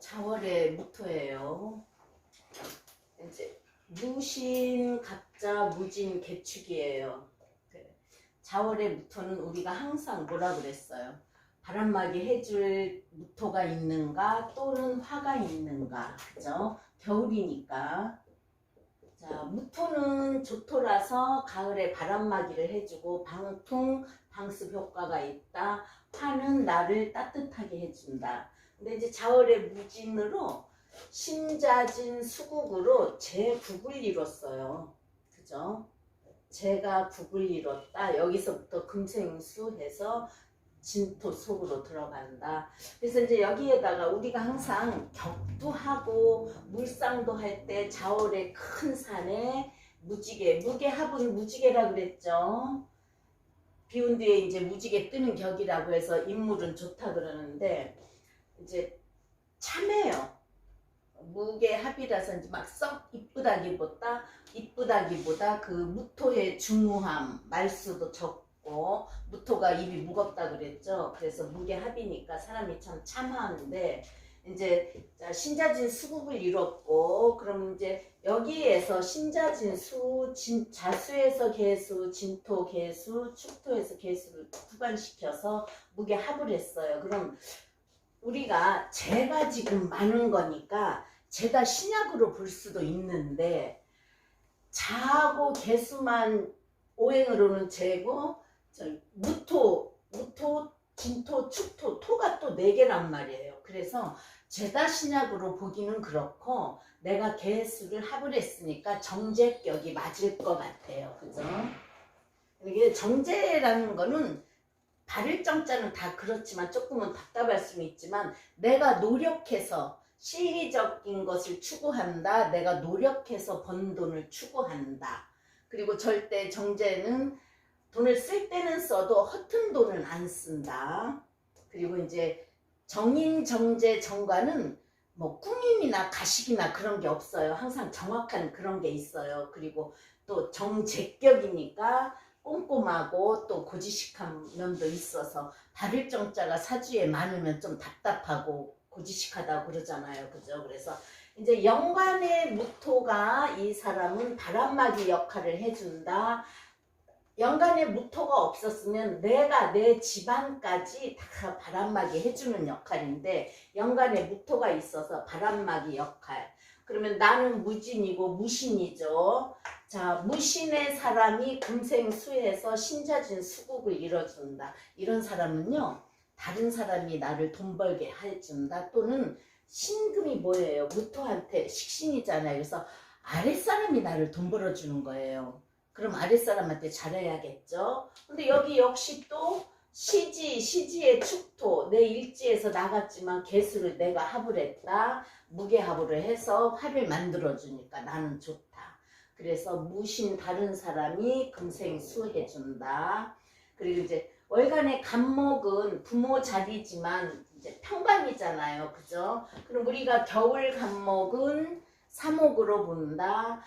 자월의 무토예요. 이제 무신, 갑자, 무진, 개축이에요. 자월의 무토는 우리가 항상 뭐라 그랬어요? 바람막이 해줄 무토가 있는가 또는 화가 있는가, 그죠? 겨울이니까. 자, 무토는 조토라서 가을에 바람막이를 해주고 방풍, 방습 효과가 있다. 화는 나를 따뜻하게 해준다. 근데 이제 자월의 무진으로 신자진 수국으로 제국을 이뤘어요. 그죠? 제가 국을 이뤘다. 여기서부터 금생수 해서 진토 속으로 들어간다. 그래서 이제 여기에다가 우리가 항상 격두하고 물상도 할 때 자월의 큰 산에 무지개, 무게합은 무지개라 그랬죠. 비운 뒤에 이제 무지개 뜨는 격이라고 해서 인물은 좋다 그러는데 이제 참해요. 무게합이라서 이제 막 썩 이쁘다기보다 그 무토의 중후함, 말수도 적고 무토가 입이 무겁다 그랬죠. 그래서 무게합이니까 사람이 참 참하는데 이제 신자진 수국을 이뤘고 그럼 이제 여기에서 신자진 수, 자수에서 개수, 진토 개수, 축토에서 개수를 구간시켜서 무게합을 했어요. 그럼 우리가 재가 지금 많은 거니까 재가 신약으로 볼 수도 있는데 자하고 개수만 오행으로는 재고 무토, 진토, 축토, 토가 또 4개란 말이에요. 그래서 재가 신약으로 보기는 그렇고 내가 개수를 합을 했으니까 정제격이 맞을 것 같아요. 그죠? 이게 정제라는 거는 바를 정자는 다 그렇지만 조금은 답답할 수는 있지만 내가 노력해서 실리적인 것을 추구한다. 내가 노력해서 번 돈을 추구한다. 그리고 절대 정제는 돈을 쓸 때는 써도 허튼 돈은 안 쓴다. 그리고 이제 정인, 정제, 정관은 뭐 꾸밈이나 가식이나 그런 게 없어요. 항상 정확한 그런 게 있어요. 그리고 또 정제격이니까 꼼꼼하고 또 고지식한 면도 있어서 바를 정자가 사주에 많으면 좀 답답하고 고지식하다고 그러잖아요. 그죠? 그래서 이제 연간의 무토가 이 사람은 바람막이 역할을 해준다. 연간에 무토가 없었으면 내가 내 집안까지 다 바람막이 해주는 역할인데 연간에 무토가 있어서 바람막이 역할. 그러면 나는 무진이고 무신이죠. 자, 무신의 사람이 금생수에서 신자진 수국을 이뤄준다. 이런 사람은요, 다른 사람이 나를 돈 벌게 해준다. 또는 신금이 뭐예요? 무토한테 식신이잖아요. 그래서 아랫사람이 나를 돈 벌어주는 거예요. 그럼 아랫사람한테 잘해야겠죠. 근데 여기 역시 또 시지의 축토, 내 일지에서 나갔지만 개수를 내가 합을 했다. 무게합으로 해서 화를 만들어주니까 나는 좋다. 그래서 무신 다른 사람이 금생수 해준다. 그리고 이제 월간의 간목은 부모 자리지만 이제 평간이잖아요. 그죠? 그럼 우리가 겨울 간목은 사목으로 본다.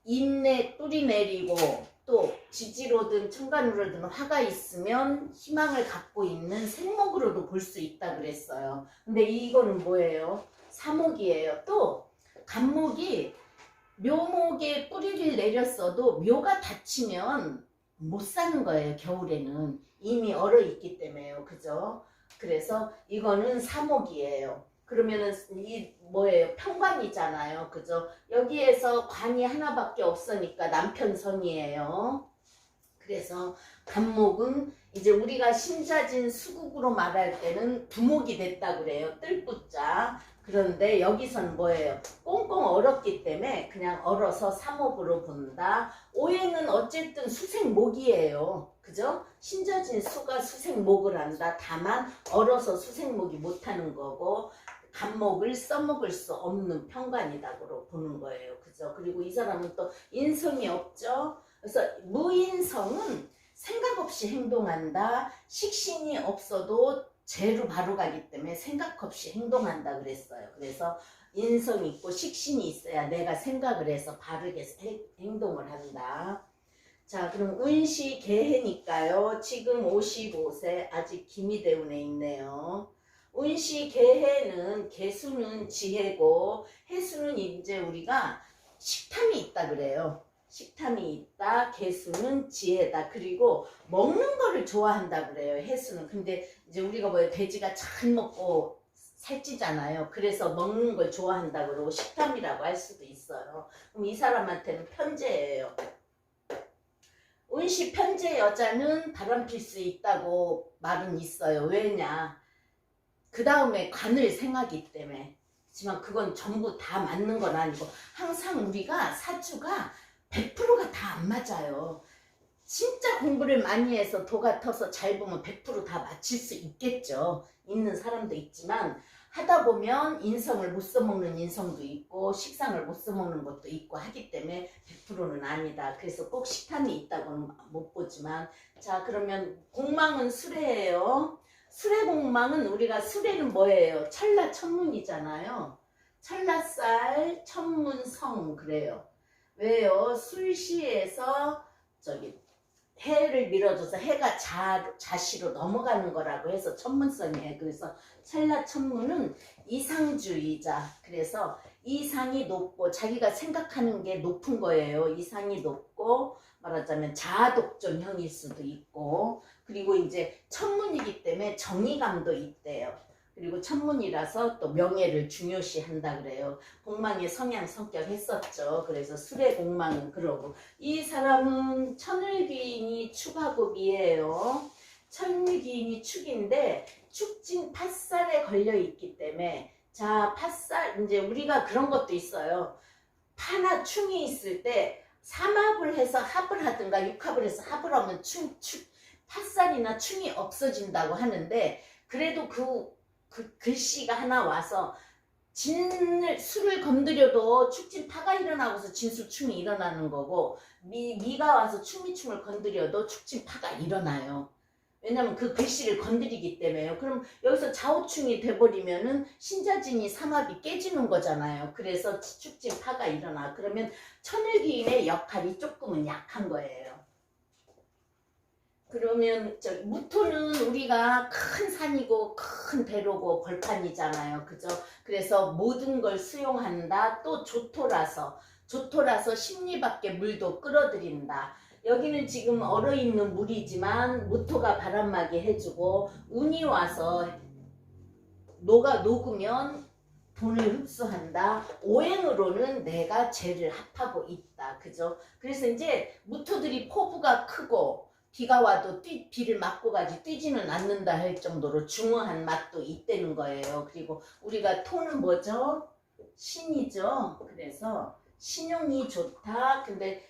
인내 뿌리 내리고 또 지지로든 천간으로든 화가 있으면 희망을 갖고 있는 생목으로도 볼 수 있다 그랬어요. 근데 이거는 뭐예요? 사목이에요. 또 간목이 묘목에 뿌리를 내렸어도 묘가 닫히면 못 사는 거예요. 겨울에는 이미 얼어 있기 때문에요. 그죠? 그래서 이거는 사목이에요. 그러면은 이 뭐예요? 평관이잖아요. 그죠? 여기에서 관이 하나밖에 없으니까 남편선이에요. 그래서 간목은 이제 우리가 신자진 수국으로 말할 때는 두목이 됐다 그래요. 뜰부자. 그런데 여기선 뭐예요? 꽁꽁 얼었기 때문에 그냥 얼어서 사목으로 본다. 오행은 어쨌든 수생목이에요. 그죠? 신자진 수가 수생목을 한다. 다만 얼어서 수생목이 못하는 거고 간목을 써먹을 수 없는 평관이라고 보는 거예요. 그죠? 그리고 이 사람은 또 인성이 없죠? 그래서 무인성은 생각 없이 행동한다. 식신이 없어도 죄로 바로 가기 때문에 생각 없이 행동한다 그랬어요. 그래서 인성이 있고 식신이 있어야 내가 생각을 해서 바르게 행동을 한다. 자, 그럼 운시 개해니까요. 지금 55세 아직 기미대운에 있네요. 운시 개해는 개수는 지혜고 해수는 이제 우리가 식탐이 있다 그래요. 식탐이 있다. 개수는 지혜다. 그리고 먹는 거를 좋아한다 그래요. 해수는. 근데 이제 우리가 뭐 돼지가 잘 먹고 살찌잖아요. 그래서 먹는 걸 좋아한다 그러고 식탐이라고 할 수도 있어요. 그럼 이 사람한테는 편재예요. 운시 편재 여자는 바람필 수 있다고 말은 있어요. 왜냐? 그 다음에 관을 생하기 때문에. 하지만 그건 전부 다 맞는 건 아니고 항상 우리가 사주가 100%가 다 안 맞아요. 진짜 공부를 많이 해서 도 같아서 잘 보면 100%다 맞힐 수 있겠죠. 있는 사람도 있지만 하다 보면 인성을 못 써먹는 인성도 있고 식상을 못 써먹는 것도 있고 하기 때문에 100%는 아니다. 그래서 꼭 식탐이 있다고는 못 보지만 자 그러면 공망은 수레예요. 수레공망은 우리가 수레는 뭐예요? 찰나 천문이잖아요. 찰나쌀 천문성 그래요. 왜요? 술시에서 저기 해를 밀어줘서 해가 자시로 넘어가는 거라고 해서 천문성이에요. 그래서 찰나천문은 이상주의자. 그래서 이상이 높고 자기가 생각하는 게 높은 거예요. 이상이 높고 말하자면 자아독존형일 수도 있고 그리고 이제 천문이기 때문에 정의감도 있대요. 그리고 천문이라서 또 명예를 중요시한다 그래요. 공망의 성향 성격 했었죠. 그래서 술의 공망은 그러고 이 사람은 천을귀인이 축하고 미예요. 천을귀인이 축인데 축진 팥살에 걸려 있기 때문에 자 팥살 이제 우리가 그런 것도 있어요. 파나 충이 있을 때 삼합을 해서 합을 하든가 육합을 해서 합을 하면 팥살이나 충이 없어진다고 하는데 그래도 그 글씨가 하나 와서 술을 건드려도 축진파가 일어나고서 진술충이 일어나는 거고 미가 와서 충미충을 건드려도 축진파가 일어나요. 왜냐면 그 글씨를 건드리기 때문에요. 그럼 여기서 좌우충이 돼버리면은 신자진이 삼합이 깨지는 거잖아요. 그래서 축진파가 일어나. 그러면 천을기인의 역할이 조금은 약한 거예요. 그러면 무토는 우리가 큰 산이고 큰 배로고 벌판이잖아요. 그죠? 그래서 모든 걸 수용한다. 또 조토라서 심리 밖에 물도 끌어들인다. 여기는 지금 얼어있는 물이지만 무토가 바람막이 해주고 운이 와서 녹으면 돈을 흡수한다. 오행으로는 내가 죄를 합하고 있다. 그죠? 그래서 이제 무토들이 포부가 크고 비가 와도 비를 맞고 가지 뛰지는 않는다 할 정도로 중후한 맛도 있다는 거예요. 그리고 우리가 토는 뭐죠? 신이죠. 그래서 신용이 좋다. 근데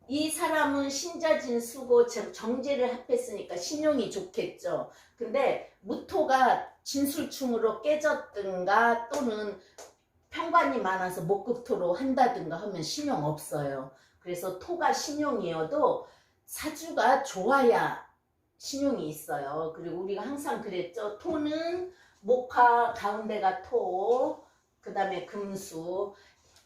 이 사람은 신자진수고 정제를 합했으니까 신용이 좋겠죠. 근데 무토가 진술충으로 깨졌든가 또는 편관이 많아서 목급토로 한다든가 하면 신용 없어요. 그래서 토가 신용이어도 사주가 좋아야 신용이 있어요. 그리고 우리가 항상 그랬죠. 토는 목화 가운데가 토, 그 다음에 금수,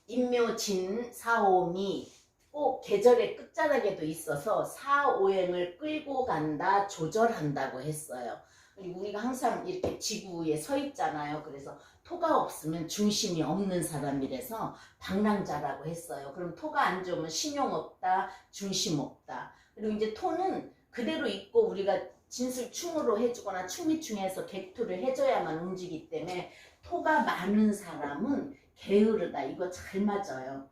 인묘진, 사오미 꼭 계절의 끝자락에도 있어서 사오행을 끌고 간다, 조절한다고 했어요. 그리고 우리가 항상 이렇게 지구에 서 있잖아요. 그래서 토가 없으면 중심이 없는 사람이라서 방랑자라고 했어요. 그럼 토가 안 좋으면 신용 없다, 중심 없다. 그리고 이제 토는 그대로 있고 우리가 진술충으로 해주거나 충미충해서 객토를 해줘야만 움직이기 때문에 토가 많은 사람은 게으르다. 이거 잘 맞아요.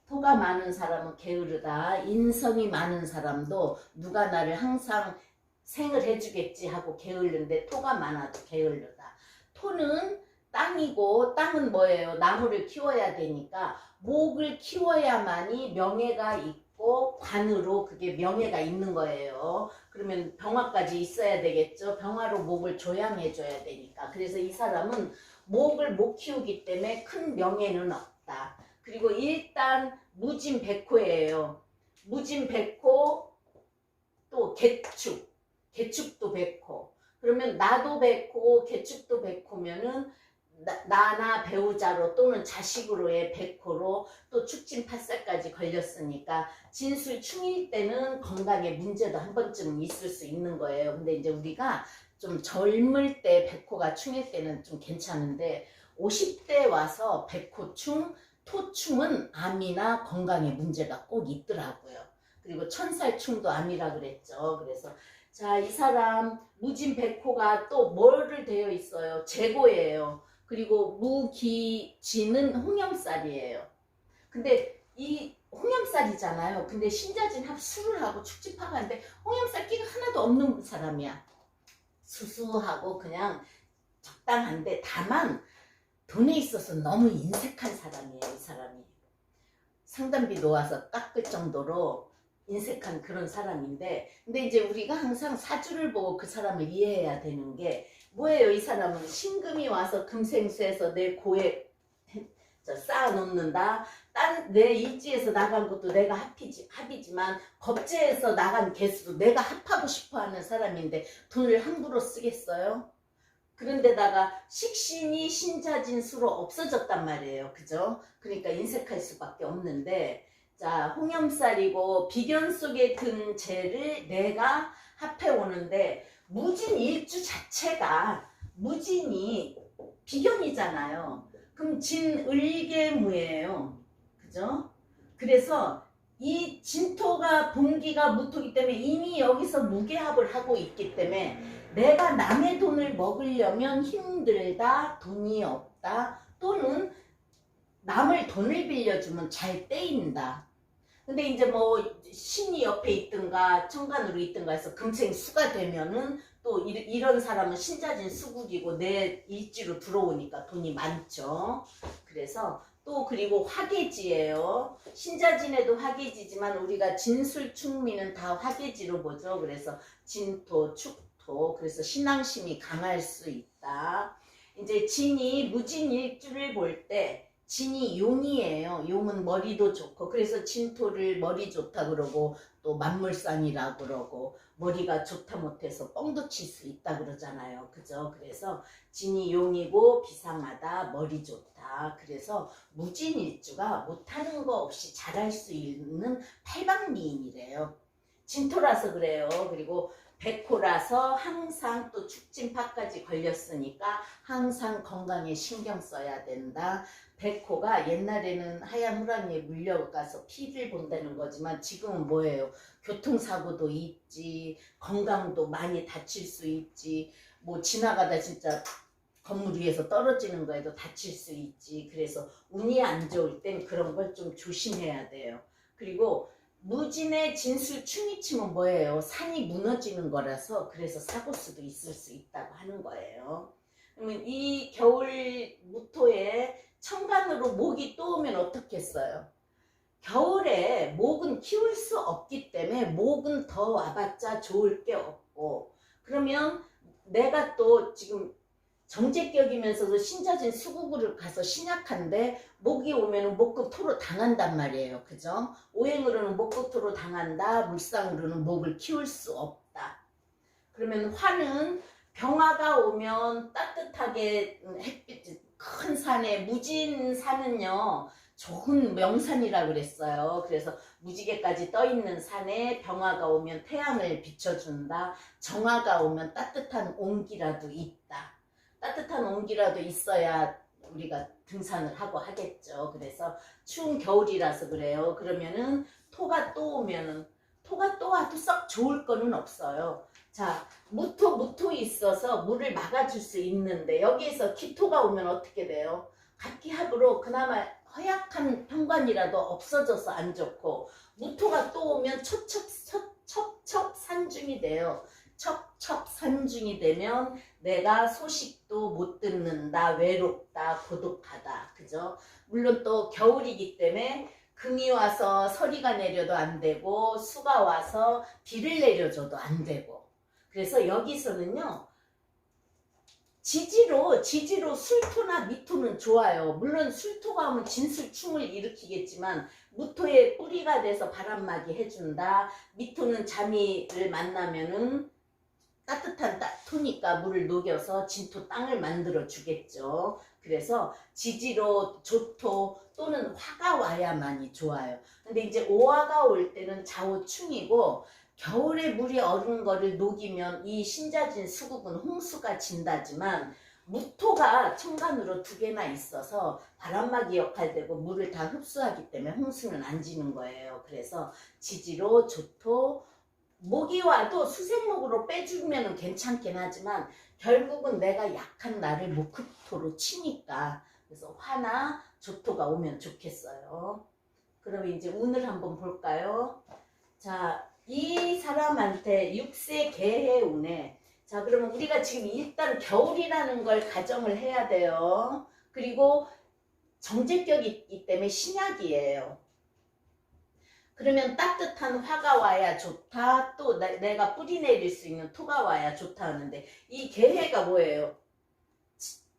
토가 많은 사람은 게으르다. 인성이 많은 사람도 누가 나를 항상 생을 해주겠지 하고 게을른데 토가 많아도 게을르다. 토는 땅이고 땅은 뭐예요? 나무를 키워야 되니까 목을 키워야만이 명예가 있고 관으로 그게 명예가 있는 거예요. 그러면 병화까지 있어야 되겠죠. 병화로 목을 조양해 줘야 되니까. 그래서 이 사람은 목을 못 키우기 때문에 큰 명예는 없다. 그리고 일단 무진백호예요. 무진백호 또 개축. 개축도 백호. 그러면 나도 백호, 개축도 백호면은 나나 배우자로 또는 자식으로의 백호로 또 축진팥살까지 걸렸으니까 진술충일 때는 건강에 문제도 한 번쯤 있을 수 있는 거예요. 근데 이제 우리가 좀 젊을 때 백호가 충일 때는 좀 괜찮은데 50대 와서 백호충, 토충은 암이나 건강에 문제가 꼭 있더라고요. 그리고 천살충도 암이라 그랬죠. 그래서 자, 이 사람 무진 백호가 또 뭐를 되어 있어요? 재고예요. 그리고 무기진은 홍염살이에요. 근데 이 홍염살이잖아요. 근데 신자진 합수를 하고 축집하고 하는데 홍염살 끼가 하나도 없는 사람이야. 수수하고 그냥 적당한데 다만 돈에 있어서 너무 인색한 사람이에요. 이 사람이. 상담비 놓아서 깎을 정도로 인색한 그런 사람인데 근데 이제 우리가 항상 사주를 보고 그 사람을 이해해야 되는 게 뭐예요? 이 사람은 신금이 와서 금생수에서 내 고액 쌓아놓는다. 내 일지에서 나간 것도 내가 합이지만 겁재에서 나간 개수도 내가 합하고 싶어하는 사람인데 돈을 함부로 쓰겠어요? 그런데다가 식신이 신자진수로 없어졌단 말이에요. 그죠? 그러니까 인색할 수밖에 없는데 자, 홍염살이고 비견 속에 든 재를 내가 합해 오는데 무진일주 자체가 무진이 비견이잖아요. 그럼 진을계무예요. 그죠? 그래서 이 진토가 본기가 무토기 때문에 이미 여기서 무게합을 하고 있기 때문에 내가 남의 돈을 먹으려면 힘들다, 돈이 없다, 또는 남을 돈을 빌려주면 잘 떼인다. 근데 이제 뭐 신이 옆에 있든가 천간으로 있든가 해서 금생수가 되면은 또 이런 사람은 신자진 수국이고 내 일지로 들어오니까 돈이 많죠. 그래서 또 그리고 화계지예요. 신자진에도 화계지지만 우리가 진술충미는 다 화계지로 보죠. 그래서 진토, 축토, 그래서 신앙심이 강할 수 있다. 이제 진이 무진일주를 볼 때 진이 용이에요. 용은 머리도 좋고 그래서 진토를 머리 좋다 그러고 또 만물상이라 그러고 머리가 좋다 못해서 뻥도 칠 수 있다 그러잖아요. 그죠? 그래서 진이 용이고 비상하다, 머리 좋다. 그래서 무진일주가 못하는 거 없이 잘할 수 있는 팔방미인이래요. 진토라서 그래요. 그리고 백호라서 항상 또 축진파까지 걸렸으니까 항상 건강에 신경 써야 된다. 백호가 옛날에는 하얀 호랑이에 물려가서 피를 본다는 거지만 지금은 뭐예요? 교통사고도 있지, 건강도 많이 다칠 수 있지, 뭐 지나가다 진짜 건물 위에서 떨어지는 거에도 다칠 수 있지. 그래서 운이 안 좋을 땐 그런 걸 좀 조심해야 돼요. 그리고 무진의 진술충이 치면 뭐예요? 산이 무너지는 거라서 그래서 사고수도 있을 수 있다고 하는 거예요. 그러면 이 겨울 무토에 천간으로 목이 또 오면 어떻겠어요? 겨울에 목은 키울 수 없기 때문에 목은 더 와봤자 좋을 게 없고 그러면 내가 또 지금 정제격이면서도 신자진 수국으로 가서 신약한데 목이 오면 목극토로 당한단 말이에요. 그죠? 오행으로는 목극토로 당한다. 물상으로는 목을 키울 수 없다. 그러면 화는 병화가 오면 따뜻하게 햇빛 큰 산에 무진 산은요 좋은 명산이라 그랬어요. 그래서 무지개까지 떠 있는 산에 병화가 오면 태양을 비춰준다. 정화가 오면 따뜻한 온기라도 있다. 따뜻한 온기라도 있어야 우리가 등산을 하고 하겠죠. 그래서 추운 겨울이라서 그래요. 그러면은 토가 또 오면은 토가 또 와도 썩 좋을 거는 없어요. 자, 무토 있어서 물을 막아줄 수 있는데 여기에서 기토가 오면 어떻게 돼요? 갑기합으로 그나마 허약한 편관이라도 없어져서 안 좋고 무토가 또 오면 첩첩산중이 돼요. 첩첩산중이 되면 내가 소식도 못 듣는다, 외롭다, 고독하다. 그죠? 물론 또 겨울이기 때문에 금이 와서 서리가 내려도 안 되고 수가 와서 비를 내려줘도 안 되고 그래서 여기서는요 지지로 술토나 미토는 좋아요. 물론 술토가 오면 진술충을 일으키겠지만 무토의 뿌리가 돼서 바람막이 해준다. 미토는 자미를 만나면은 따뜻한 토니까 물을 녹여서 진토 땅을 만들어 주겠죠. 그래서 지지로 조토 또는 화가 와야만이 좋아요. 근데 이제 오화가 올 때는 좌우충이고 겨울에 물이 얼은 거를 녹이면 이 신자진 수국은 홍수가 진다지만 무토가 천간으로 두 개나 있어서 바람막이 역할되고 물을 다 흡수하기 때문에 홍수는 안 지는 거예요. 그래서 지지로, 조토, 목이 와도 수생목으로 빼주면 괜찮긴 하지만 결국은 내가 약한 나를 목흑토로 치니까 그래서 화나 조토가 오면 좋겠어요. 그럼 이제 운을 한번 볼까요? 자, 이 사람한테 6세 개해 운에 자 그러면 우리가 지금 일단 겨울이라는 걸 가정을 해야 돼요. 그리고 정제격이 있기 때문에 신약이에요. 그러면 따뜻한 화가 와야 좋다. 또 내가 뿌리 내릴 수 있는 토가 와야 좋다 하는데 이 개해가 뭐예요?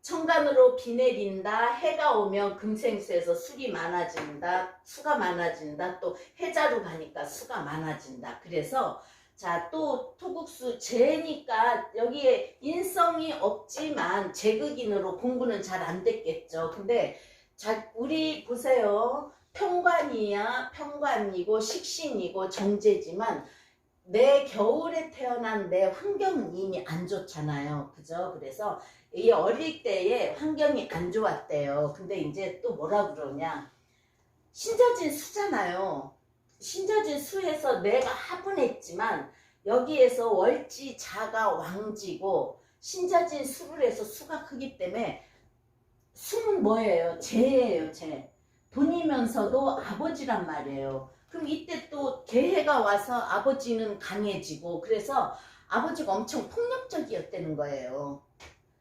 천간으로 비 내린다. 해가 오면 금생수에서 술이 많아진다. 수가 많아진다. 또 해자로 가니까 수가 많아진다. 그래서 자, 또 토국수 재니까 여기에 인성이 없지만 재극인으로 공부는 잘 안 됐겠죠. 근데 자, 우리 보세요. 평관이야. 평관이고 식신이고 정제지만 내 겨울에 태어난 내 환경은 이미 안 좋잖아요. 그죠? 그래서 이 어릴 때에 환경이 안 좋았대요. 근데 이제 또 뭐라 그러냐. 신자진 수잖아요. 신자진 수에서 내가 화분했지만 여기에서 월지 자가 왕지고 신자진 수를 해서 수가 크기 때문에 수는 뭐예요? 재예요. 재. 돈이면서도 아버지란 말이에요. 그럼 이때 또 개해가 와서 아버지는 강해지고 그래서 아버지가 엄청 폭력적이었다는 거예요.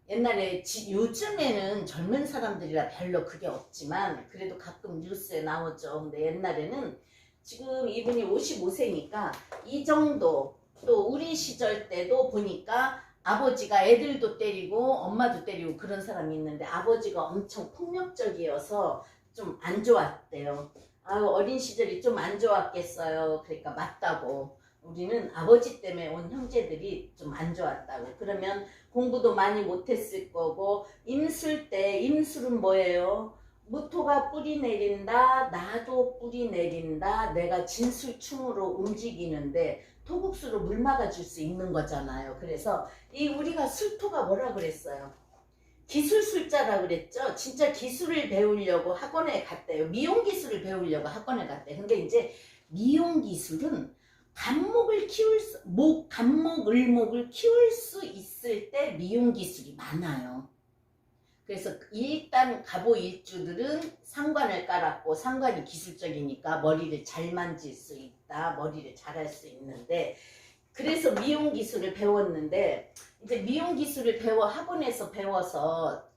옛날에 요즘에는 젊은 사람들이라 별로 그게 없지만 그래도 가끔 뉴스에 나오죠. 근데 옛날에는 지금 이분이 55세니까 이 정도 또 우리 시절 때도 보니까 아버지가 애들도 때리고 엄마도 때리고 그런 사람이 있는데 아버지가 엄청 폭력적이어서 좀 안 좋았대요. 아유 어린 시절이 좀 안 좋았겠어요. 그러니까 맞다고. 우리는 아버지 때문에 온 형제들이 좀 안 좋았다고. 그러면 공부도 많이 못했을 거고 임술 때 임술은 뭐예요? 무토가 뿌리 내린다. 나도 뿌리 내린다. 내가 진술충으로 움직이는데 토국수로 물 막아줄 수 있는 거잖아요. 그래서 이 우리가 술토가 뭐라 그랬어요? 기술술자라 그랬죠. 진짜 기술을 배우려고 학원에 갔대요. 미용 기술을 배우려고 학원에 갔대요. 근데 이제 미용 기술은 간목을 키울 수, 간목, 을목을 키울 수 있을 때 미용 기술이 많아요. 그래서 일단 갑오일주들은 상관을 깔았고 상관이 기술적이니까 머리를 잘 만질 수 있다. 머리를 잘 할 수 있는데 그래서 미용 기술을 배웠는데 이제 미용 기술을 학원에서 배워서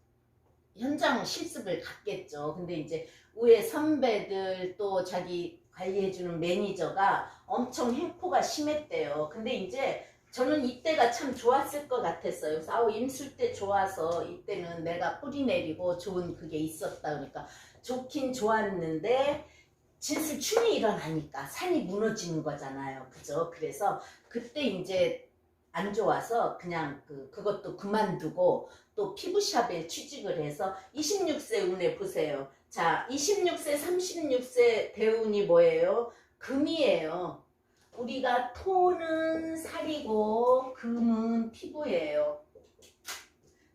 현장 실습을 갔겠죠. 근데 이제 위에 선배들 또 자기 관리해주는 매니저가 엄청 횡포가 심했대요. 근데 이제 저는 이때가 참 좋았을 것 같았어요. 그래서 아우 임술 때 좋아서 이때는 내가 뿌리 내리고 좋은 그게 있었다. 그러니까 좋긴 좋았는데 진술충이 일어나니까 산이 무너지는 거잖아요. 그죠? 그래서 그때 이제 안 좋아서 그냥 그것도 그만두고 또 피부샵에 취직을 해서 26세 운에 보세요. 자, 26세, 36세 대운이 뭐예요? 금이에요. 우리가 토는 살이고 금은 피부예요.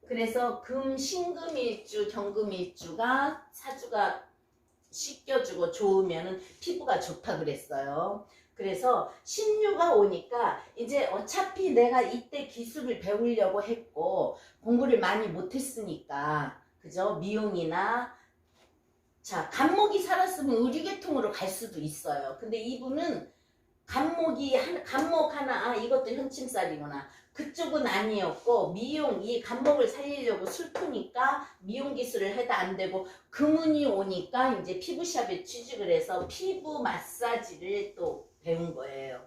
그래서 금, 신금일주, 경금일주가 사주가 씻겨주고 좋으면 피부가 좋다 그랬어요. 그래서 신유가 오니까 이제 어차피 내가 이때 기술을 배우려고 했고 공부를 많이 못했으니까 그죠? 미용이나 자 간목이 살았으면 의류계통으로 갈 수도 있어요. 근데 이분은 간목 하나 이것도 현침살이구나. 그쪽은 아니었고 미용 이 간목을 살리려고 술토니까 미용 기술을 해도 안 되고 금운이 오니까 이제 피부샵에 취직을 해서 피부 마사지를 또 배운 거예요.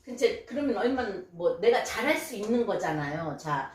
근데 그러면 얼마나 뭐 내가 잘할 수 있는 거잖아요. 자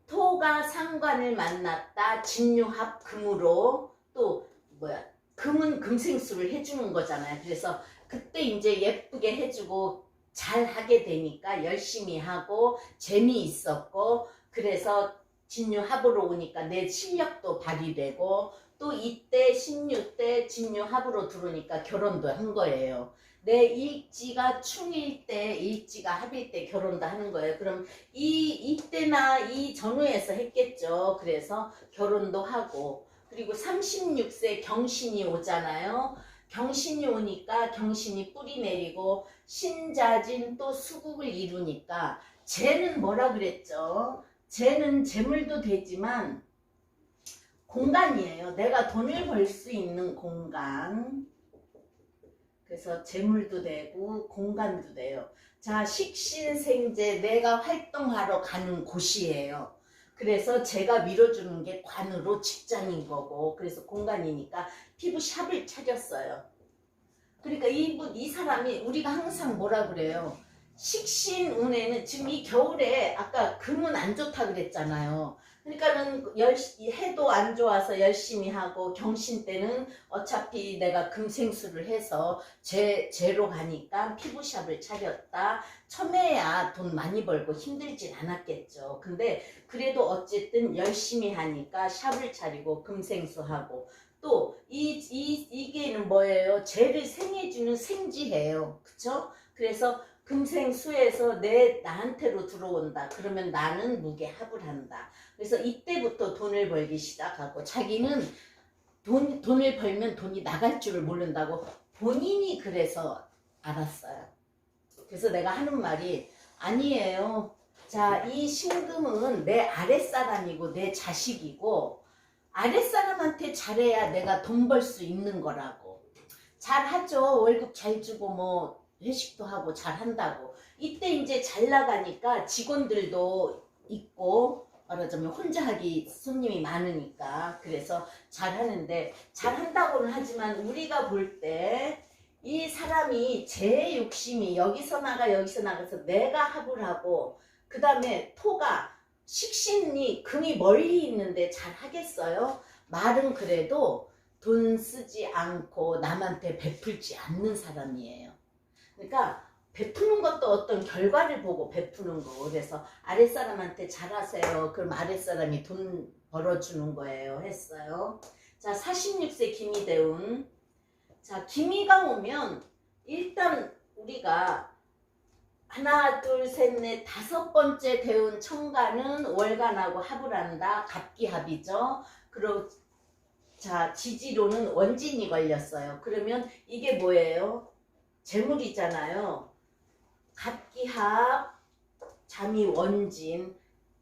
토가 상관을 만났다 진유합 금으로 또 뭐야 금은 금생수를 해주는 거잖아요. 그래서 그때 이제 예쁘게 해주고 잘 하게 되니까 열심히 하고 재미있었고 그래서 진유합으로 오니까 내 실력도 발휘되고 또 이때 신유 때 진유합으로 들어오니까 결혼도 한 거예요. 내 일지가 충일 때, 일지가 합일 때 결혼도 하는 거예요. 그럼 이때나 이 전후에서 했겠죠. 그래서 결혼도 하고, 그리고 36세 경신이 오잖아요. 경신이 오니까 경신이 뿌리 내리고 신자진 또 수국을 이루니까 재는 뭐라 그랬죠? 재는 재물도 되지만 공간이에요. 내가 돈을 벌 수 있는 공간. 그래서 재물도 되고 공간도 돼요. 자, 식신생재 내가 활동하러 가는 곳이에요. 그래서 제가 밀어주는 게 관으로 직장인 거고, 그래서 공간이니까 피부샵을 차렸어요. 그러니까 이 사람이 우리가 항상 뭐라 그래요? 식신운에는 지금 이 겨울에 아까 금은 안 좋다 그랬잖아요. 그러니까는 해도 안 좋아서 열심히 하고, 경신 때는 어차피 내가 금생수를 해서 제로 가니까 피부샵을 차렸다. 처음에야 돈 많이 벌고 힘들진 않았겠죠. 근데 그래도 어쨌든 열심히 하니까 샵을 차리고 금생수하고, 또 이게는 뭐예요? 죄를 생해주는 생지해요. 그쵸? 그래서 금생수에서 나한테로 들어온다. 그러면 나는 무게합을 한다. 그래서 이때부터 돈을 벌기 시작하고, 자기는 돈을 벌면 돈이 나갈 줄을 모른다고 본인이 그래서 알았어요. 그래서 내가 하는 말이, 아니에요. 자, 이 신금은 내 아랫사람이고 내 자식이고, 아랫사람한테 잘해야 내가 돈 벌 수 있는 거라고. 잘하죠. 월급 잘 주고 뭐 회식도 하고 잘한다고. 이때 이제 잘 나가니까 직원들도 있고, 말하자면 혼자 하기 손님이 많으니까 그래서 잘하는데, 잘한다고는 하지만 우리가 볼 때 이 사람이 제 욕심이 여기서 나가서 내가 합을 하고, 그 다음에 토가 식신이 금이 멀리 있는데 잘 하겠어요? 말은 그래도 돈 쓰지 않고 남한테 베풀지 않는 사람이에요. 그러니까 베푸는 것도 어떤 결과를 보고 베푸는 거. 그래서 아랫사람한테 잘하세요. 그럼 아랫사람이 돈 벌어주는 거예요. 했어요. 자, 46세 기미대운. 자, 기미가 오면 일단 우리가 하나, 둘, 셋, 넷, 다섯 번째 대운 청간은 월간하고 합을 한다. 갑기합이죠. 그리고 자, 지지로는 원진이 걸렸어요. 그러면 이게 뭐예요? 재물이잖아요. 갑기합, 잠이 원진.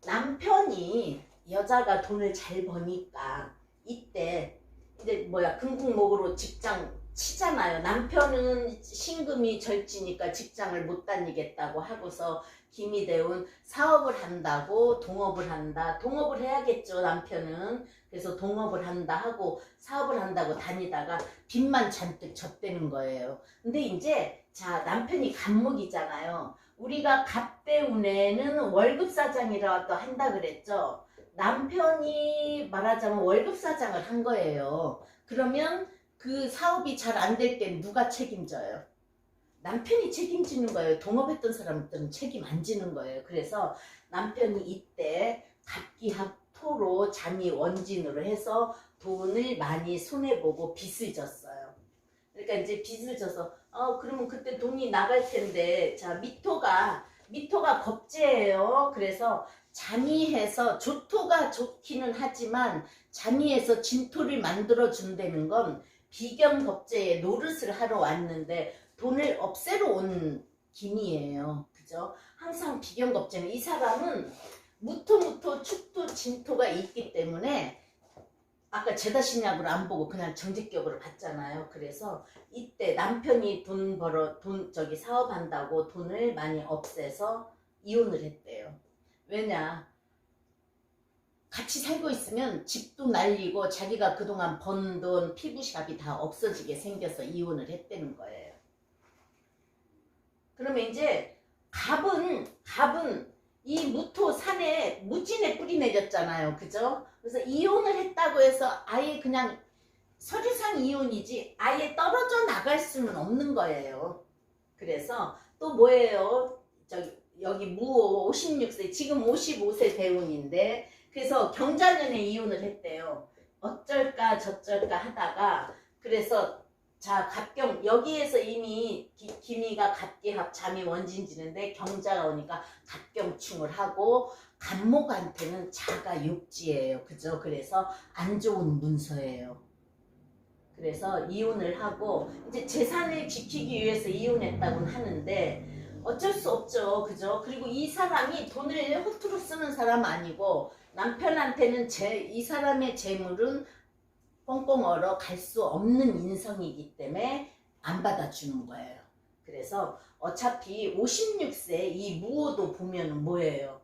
남편이 여자가 돈을 잘 버니까 이때 이제 금국목으로 직장 치잖아요. 남편은 신금이 절지니까 직장을 못 다니겠다고 하고서 기미대운 사업을 한다고, 동업을 한다. 동업을 해야겠죠, 남편은. 그래서 동업을 한다 하고 사업을 한다고 다니다가 빚만 잔뜩 졌대는 거예요. 근데 이제 자, 남편이 갑목이잖아요. 우리가 갑대운에는 월급사장이라도 한다 그랬죠. 남편이 말하자면 월급사장을 한 거예요. 그러면 그 사업이 잘 안 될 땐 누가 책임져요? 남편이 책임지는 거예요. 동업했던 사람들은 책임 안 지는 거예요. 그래서 남편이 이때 갑기합토로 잠이 원진으로 해서 돈을 많이 손해보고 빚을 졌어요. 그러니까 이제 빚을 져서 그러면 그때 돈이 나갈 텐데, 자, 미토가 겁재예요. 그래서 잠이해서 조토가 좋기는 하지만 잠이해서 진토를 만들어 준다는 건 비견겁재에 노릇을 하러 왔는데 돈을 없애러 온 김이에요. 그죠? 항상 비견겁재는, 이 사람은 무토 축토 진토가 있기 때문에 아까 제다신약으로 안 보고 그냥 정직격으로 봤잖아요. 그래서 이때 남편이 사업한다고 돈을 많이 없애서 이혼을 했대요. 왜냐? 같이 살고 있으면 집도 날리고 자기가 그동안 번 돈, 피부샵이 다 없어지게 생겨서 이혼을 했다는 거예요. 그러면 이제 갑은 이 무토 산에 무진에 뿌리 내렸잖아요. 그죠? 그래서 이혼을 했다고 해서 아예 그냥 서류상 이혼이지 아예 떨어져 나갈 수는 없는 거예요. 그래서 또 뭐예요? 여기 무호 56세, 지금 55세 대운인데, 그래서 경자년에 이혼을 했대요. 어쩔까 저쩔까 하다가, 그래서 자, 갑경 여기에서 이미 기미가 갑기합 잠이 원진지는데 경자가 오니까 갑경충을 하고 간목한테는 자가 욕지예요. 그죠? 그래서 안 좋은 문서예요. 그래서 이혼을 하고 이제 재산을 지키기 위해서 이혼했다고는 하는데 어쩔 수 없죠. 그죠? 그리고 이 사람이 돈을 허투루 쓰는 사람 아니고 남편한테는 이 사람의 재물은 꽁꽁 얼어 갈 수 없는 인성이기 때문에 안 받아주는 거예요. 그래서 어차피 56세 이 무호도 보면 뭐예요?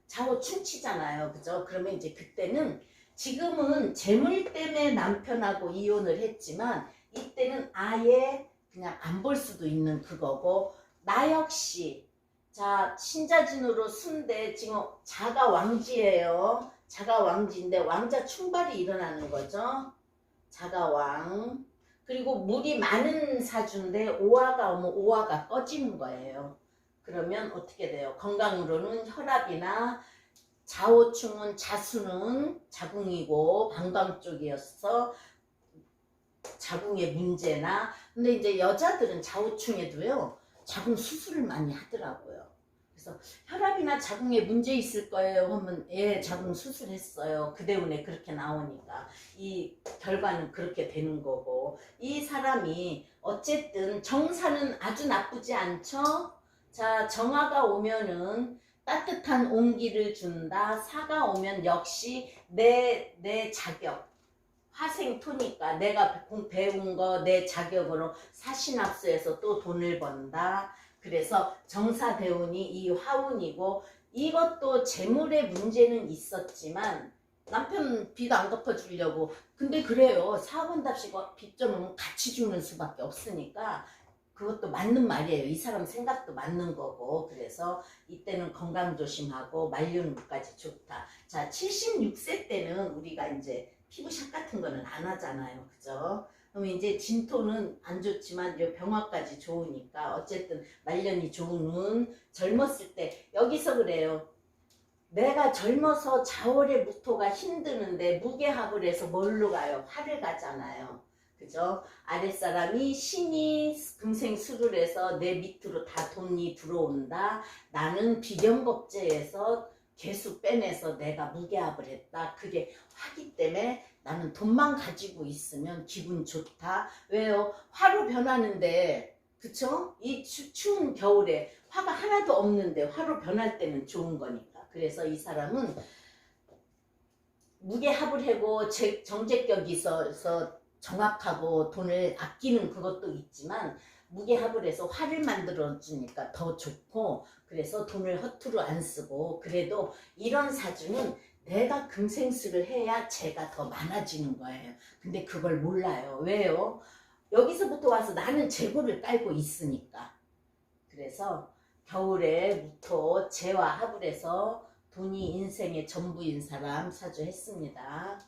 좌우충치잖아요. 그죠? 그러면 이제 그때는 지금은 재물 때문에 남편하고 이혼을 했지만 이때는 아예 그냥 안 볼 수도 있는 그거고 나 역시 자 신자진으로 순대 지금 자가 왕지예요. 자가 왕지인데 왕자 충발이 일어나는 거죠. 자가왕 그리고 물이 많은 사주인데 오화가 오면 오화가 꺼지는 거예요. 그러면 어떻게 돼요? 건강으로는 혈압이나 자오충은 자수는 자궁이고 방광 쪽이어서 자궁의 문제나 근데 이제 여자들은 자오충에도요 자궁 수술을 많이 하더라고요. 그래서 혈압이나 자궁에 문제 있을 거예요 하면 예 자궁 수술했어요. 그 때문에 그렇게 나오니까 이 결과는 그렇게 되는 거고 이 사람이 어쨌든 정사는 아주 나쁘지 않죠. 자 정화가 오면은 따뜻한 온기를 준다. 사가 오면 역시 내 자격 화생토니까 내가 배운 거 내 자격으로 사신합수해서 또 돈을 번다. 그래서 정사대운이 이 화운이고 이것도 재물의 문제는 있었지만 남편 빚 안 갚아주려고 근데 그래요. 사업한답시고 빚 좀 오면 같이 죽는 수밖에 없으니까 그것도 맞는 말이에요. 이 사람 생각도 맞는 거고 그래서 이때는 건강 조심하고 말년까지 좋다. 자 76세 때는 우리가 이제 피부샷 같은 거는 안 하잖아요. 그죠? 그럼 이제 진토는 안 좋지만 병화까지 좋으니까 어쨌든 말년이 좋은 젊었을 때 여기서 그래요. 내가 젊어서 자월의 무토가 힘드는데 무게합을 해서 뭘로 가요? 화를 가잖아요. 그죠? 아랫사람이 신이 금생수를 해서 내 밑으로 다 돈이 들어온다. 나는 비경겁제에서 개수 빼내서 내가 무게합을 했다. 그게 화기 때문에 나는 돈만 가지고 있으면 기분 좋다. 왜요? 화로 변하는데 그쵸? 이 추운 겨울에 화가 하나도 없는데 화로 변할 때는 좋은 거니까. 그래서 이 사람은 무게합을 하고 정제격이 있어서 정확하고 돈을 아끼는 그것도 있지만 무게합을 해서 화를 만들어 주니까 더 좋고 그래서 돈을 허투루 안 쓰고 그래도 이런 사주는 내가 금생수를 해야 재가 더 많아지는 거예요. 근데 그걸 몰라요. 왜요? 여기서부터 와서 나는 재고를 깔고 있으니까. 그래서 겨울에 무토 재와 합을 해서 돈이 인생의 전부인 사람 사주했습니다.